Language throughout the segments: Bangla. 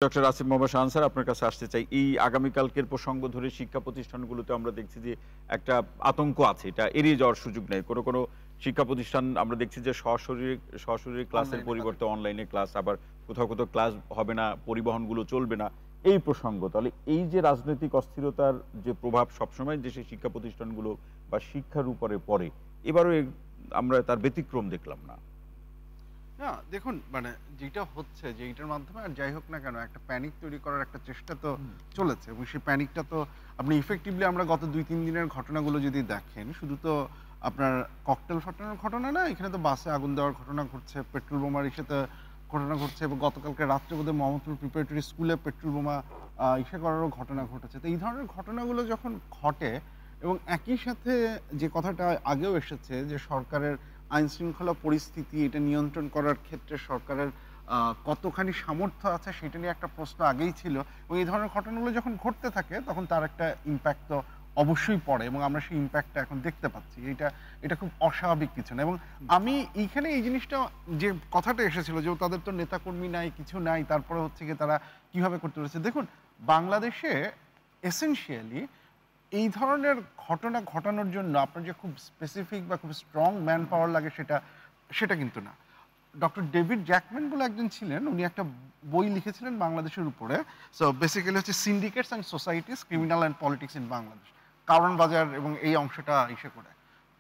ডক্টর আসিফ মোহাম্মদ শাহান স্যার, আপনার কাছে আসতে চাই। এই আগামীকালকের প্রসঙ্গ ধরে শিক্ষা প্রতিষ্ঠানগুলোতে আমরা দেখছি যে একটা আতঙ্ক আছে। এটা এড়িয়ে যাওয়ার সুযোগ নেই। কোনো শিক্ষা প্রতিষ্ঠান আমরা দেখছি যে সশরীরে ক্লাসের অনলাইনে ক্লাস। পরিবর্তে অনলাইনে ক্লাস, আবার কোথাও ক্লাস হবে না, পরিবহনগুলো চলবে না। এই প্রসঙ্গ, তাহলে এই যে রাজনৈতিক অস্থিরতার যে প্রভাব সবসময় দেশের শিক্ষা প্রতিষ্ঠানগুলো বা শিক্ষার উপরে পড়ে, এবারও আমরা তার ব্যতিক্রম দেখলাম না। না দেখুন মানে যেটা হচ্ছে যে এইটার মাধ্যমে আর যাই হোক না কেন একটা প্যানিক তৈরি করার একটা চেষ্টা তো চলেছে এবং সেই প্যানিকটা তো আপনি ইফেক্টিভলি আমরা গত ২-৩ দিনের ঘটনাগুলো যদি দেখেন শুধু তো আপনার ককটেল ফাটানোর ঘটনা না, এখানে তো বাসে আগুন দেওয়ার ঘটনা ঘটছে, পেট্রোল বোমার ইসেতে ঘটনা ঘটছে এবং গতকালকে রাত্রে বোধহয় মোহাম্মদপুর প্রিপারেটরি স্কুলে পেট্রোল বোমা ইসে করারও ঘটনা ঘটেছে। তো এই ধরনের ঘটনাগুলো যখন ঘটে এবং একই সাথে যে কথাটা আগেও এসেছে যে সরকারের আইন শৃঙ্খলা পরিস্থিতি এটা নিয়ন্ত্রণ করার ক্ষেত্রে সরকারের কতখানি সামর্থ্য আছে সেটা নিয়ে একটা প্রশ্ন আগেই ছিল এবং এই ধরনের ঘটনাগুলো যখন ঘটতে থাকে তখন তার একটা ইম্প্যাক্ট তো অবশ্যই পড়ে এবং আমরা সেই ইম্প্যাক্টটা এখন দেখতে পাচ্ছি। এটা খুব অস্বাভাবিক কিছু না এবং আমি এইখানে এই জিনিসটা যে কথাটা এসেছিল যে তাদের তো নেতাকর্মী নাই, কিছু নাই, তারপরে হচ্ছে গিয়ে তারা কিভাবে করতে পেরেছে। দেখুন বাংলাদেশে এসেনশিয়ালি এই ধরনের ঘটনা ঘটানোর জন্য আপনার যে খুব স্পেসিফিক বা খুব স্ট্রং ম্যান পাওয়ার লাগে সেটা কিন্তু না। ডক্টর ডেভিড জ্যাকম্যান বলে একজন ছিলেন, উনি একটা বই লিখেছিলেন বাংলাদেশের উপরে। সো বেসিক্যালি হচ্ছে সিন্ডিকেটস and societies, criminal and politics in Bangladesh, কারণ বাজার এবং এই অংশটা ইসে করে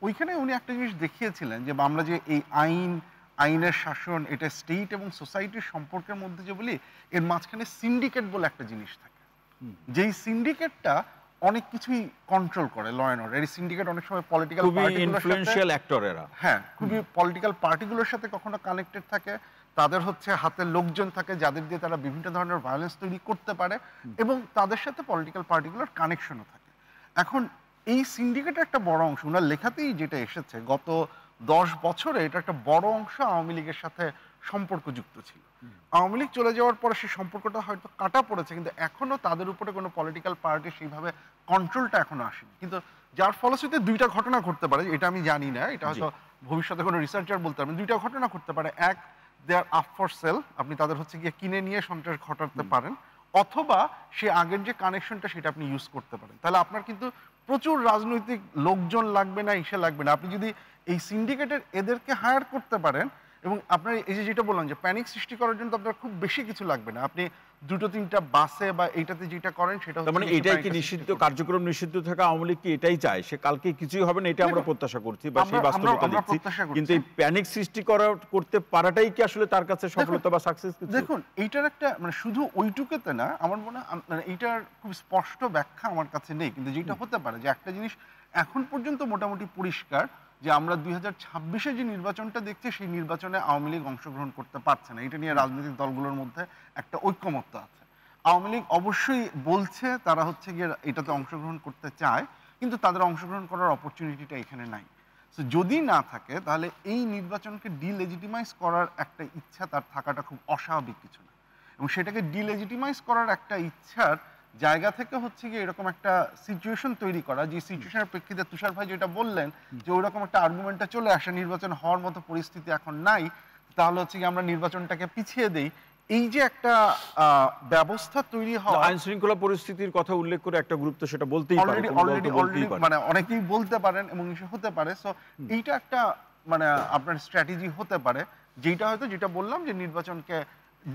ওইখানে উনি একটা জিনিস দেখিয়েছিলেন যে আমরা যে এই আইনের শাসন এটা স্টেট এবং সোসাইটির সম্পর্কের মধ্যে যে বলি এর মাঝখানে সিন্ডিকেট বলে একটা জিনিস থাকে, যেই সিন্ডিকেটটা অনেক কিছুই কন্ট্রোল করে ল অ্যান্ড অর্ডার। এই সিন্ডিকেট অনেক সময় পলিটিক্যাল পার্টিগুলোর সাথে হ্যাঁ, খুবই পলিটিক্যাল পার্টিগুলোর সাথে কখনো কানেক্টেড থাকে। তাদের হচ্ছে হাতে লোকজন থাকে যাদের দিয়ে তারা বিভিন্ন ধরনের ভায়োলেন্স তৈরি করতে পারে এবং তাদের সাথে পলিটিক্যাল পার্টিগুলোর কানেকশনও থাকে। এখন এই সিন্ডিকেটের একটা বড় অংশ উনার লেখাতেই যেটা এসেছে গত ১০ বছরে এটা একটা বড় অংশ আওয়ামী লীগের সাথে সম্পর্কযুক্ত ছিল। আওয়ামী লীগ চলে যাওয়ার পরে সেই সম্পর্কটা হয়তো কাটা পড়েছে কিন্তু এখনো তাদের উপরে কোনো পলিটিক্যাল পার্টি সেইভাবে কন্ট্রোলটা এখনো আসেনি। কিন্তু যার ফলশ্রুতিতে ২ টা ঘটনা ঘটতে পারে, এটা আমি জানি না, এটা হয়তো ভবিষ্যতে কোনো রিসার্চার বলতে পারবেন। ২ টা ঘটনা ঘটতে পারে। এক, দে আর আপ ফর সেল, আপনি তাদের হচ্ছে গিয়ে কিনে নিয়ে সন্ত্রাস ঘটাতে পারেন, অথবা সে আগের যে কানেকশনটা সেটা আপনি ইউজ করতে পারেন। তাহলে আপনার কিন্তু প্রচুর রাজনৈতিক লোকজন লাগবে না, ইসে লাগবে না। আপনি যদি এই সিন্ডিকেটের এদেরকে হায়ার করতে পারেন এবং আপনার এই যে যেটা বললাম যে প্যানিক সৃষ্টি করার জন্য তো আপনার খুব বেশি কিছু লাগবে না। আপনি ২-৩টা বাসে বা এইটাতে যেটা করেন সেটা তার হচ্ছে মানে গিয়ে এটাই কি প্যানিকটা সৃষ্টি নিষিদ্ধ করবে। কার্যক্রম নিষিদ্ধ থাকা আওয়ামী লীগ কি এটাই চায়? সে কালকে কিছুই হবে না এটা আমরা দেখুন, প্রত্যাশা করছি বা সেই আমরা বাস্তবতা আমরা দেখছি। প্রত্যাশা কিন্তু করছি। এই প্যানিক সৃষ্টি করতে পারাটাই কি আসলে তার কাছে সফলতা বা সাকসেস কিছু? দেখুন এইটার একটা মানে শুধু ওইটুকুতে না, আমার মনে হয় মানে এইটার খুব স্পষ্ট ব্যাখ্যা আমার কাছে নেই। কিন্তু যেটা হতে পারে যে একটা জিনিস এখন পর্যন্ত মোটামুটি পরিষ্কার যে আমরা ২০২৬-এ যে নির্বাচনটা দেখছি সেই নির্বাচনে আওয়ামী লীগ অংশগ্রহণ করতে পারছে না। এটা নিয়ে রাজনৈতিক দলগুলোর মধ্যে একটা ঐকমত্য আছে। আওয়ামী লীগ অবশ্যই বলছে তারা হচ্ছে গিয়ে এটাতে অংশগ্রহণ করতে চায়, কিন্তু তাদের অংশগ্রহণ করার অপরচুনিটিটা এখানে নাই। সো যদি না থাকে তাহলে এই নির্বাচনকে ডিলেজিটিমাইজ করার একটা ইচ্ছা তার থাকাটা খুব অস্বাভাবিক কিছু না এবং সেটাকে ডিলেজিটিমাইজ করার একটা ইচ্ছার জায়গা থেকে হচ্ছে গিয়ে এরকম একটা সিচুয়েশন তৈরি করা, যে সিচুয়েশনের প্রেক্ষিতে তুষার ভাই যেটা বললেন যে ওইরকম একটা আর্গুমেন্টটা চলে আসে নির্বাচন হওয়ার মতো পরিস্থিতি এখন নাই, তাহলে হচ্ছে গিয়ে আমরা নির্বাচনটাকে পিছিয়ে দেই। এই যে একটা ব্যবস্থা তৈরি হওয়া, আইন শৃঙ্খলা পরিস্থিতির কথা উল্লেখ করে একটা গুরুত্ব সেটা বলতেই পারে, অলরেডি কোনো দল অলরেডি তো বলতেই অলরেডি পারে। মানে অনেকেই বলতে পারেন এবং ইসে হতে পারে। সো এইটা একটা মানে আপনার স্ট্র্যাটেজি হতে পারে, যেটা হয়তো যেটা বললাম যে নির্বাচনকে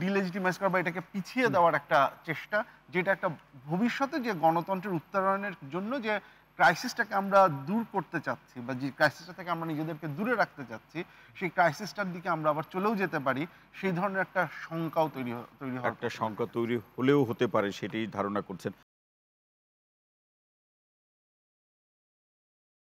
ডিলেজিটিমাইজ করা বা এটাকে পিছিয়ে দেওয়ার একটা চেষ্টা, যেটা একটা ভবিষ্যতে যে গণতন্ত্রের উত্তরণের জন্য যে ক্রাইসিসটাকে আমরা দূর করতে চাচ্ছি বা যে ক্রাইসিসটা থেকে আমরা নিজেদেরকে দূরে রাখতে চাচ্ছি সেই ক্রাইসিসটার দিকে আমরা আবার চলেও যেতে পারি, সেই ধরনের একটা শঙ্কাও তৈরি হওয়ার একটা শঙ্কা তৈরি হলেও হতে পারে সেটাই ধারণা করছেন।